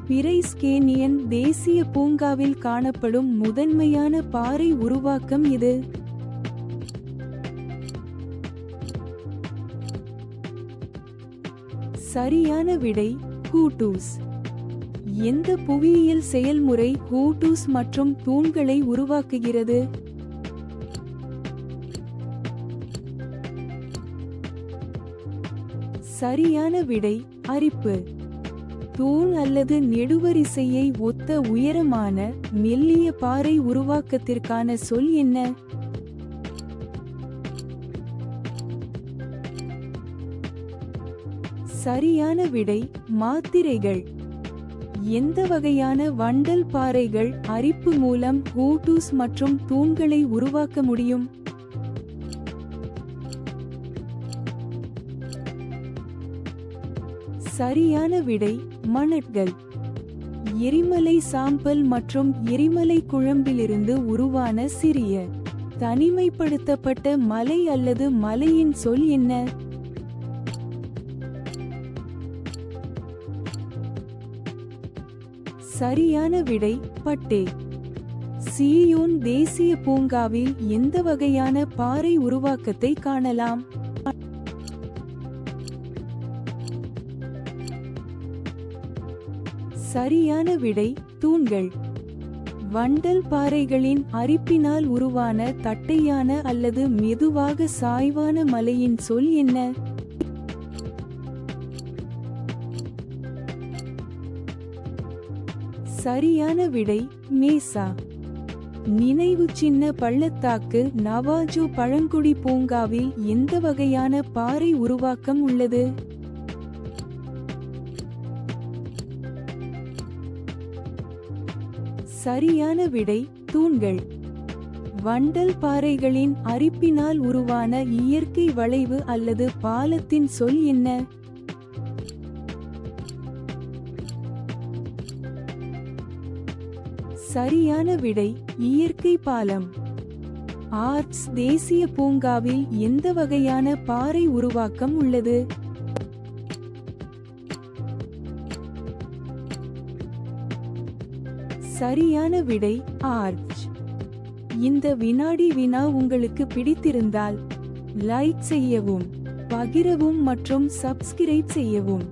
Price canine தேசிய பூங்காவில் காணப்படும் முதன்மையான பாறை உருவாக்கம் இது. சரியான விடை ஹூட்டூஸ். எந்த புவியியல் செயல்முறை ஹூட்டூஸ் மற்றும் தூண்களை உருவாக்குகிறது? சரியான விடை அரிப்பு. தூண் அல்லது நெடுவரிசையை ஒத்த உயரமான மெல்லிய பாறை உருவாக்கத்திற்கான சொல் என்ன? சரியான விடை மாத்திரைகள். எந்த வகையான வண்டல் பாறைகள் அரிப்பு மூலம் ஹூட்டூஸ் மற்றும் தூண்களை உருவாக்க முடியும்? சரியான விடை மணற்கள். எரிமலை சாம்பல் மற்றும் எரிமலை குழம்பிலிருந்து உருவான சிறிய தனிமைப்படுத்தப்பட்ட மலை அல்லது மலையின் சொல் என்ன? சரியான விடை பட்டே. சியோன் தேசிய பூங்காவில் எந்த வகையான பாறை உருவாக்கத்தை காணலாம்? சரியான விடை தூண்கள். வண்டல் பாறைகளின் அரிப்பினால் உருவான தட்டையான அல்லது மெதுவாக சாய்வான மலையின் சொல் என்ன? சரியான விடை மேசா. நினைவு சின்ன பள்ளத்தாக்கு நவாஜோ பழங்குடி பூங்காவில் எந்த வகையான பாறை உருவாக்கம் உள்ளது? சரியான விடை தூண்கள். வண்டல் பாறைகளின் அரிப்பினால் உருவான இயற்கை வளைவு அல்லது பாலத்தின் சொல் என்ன? சரியான விடை இயற்கை பாலம். ஆர்ட்ஸ் தேசிய பூங்காவில் எந்த வகையான பாறை உருவாக்கம் உள்ளது? சரியான விடை ஆர்ச். இந்த வினாடி வினா உங்களுக்கு பிடித்திருந்தால் லைக் செய்யவும், பகிரவும் மற்றும் சப்ஸ்கிரைப் செய்யவும்.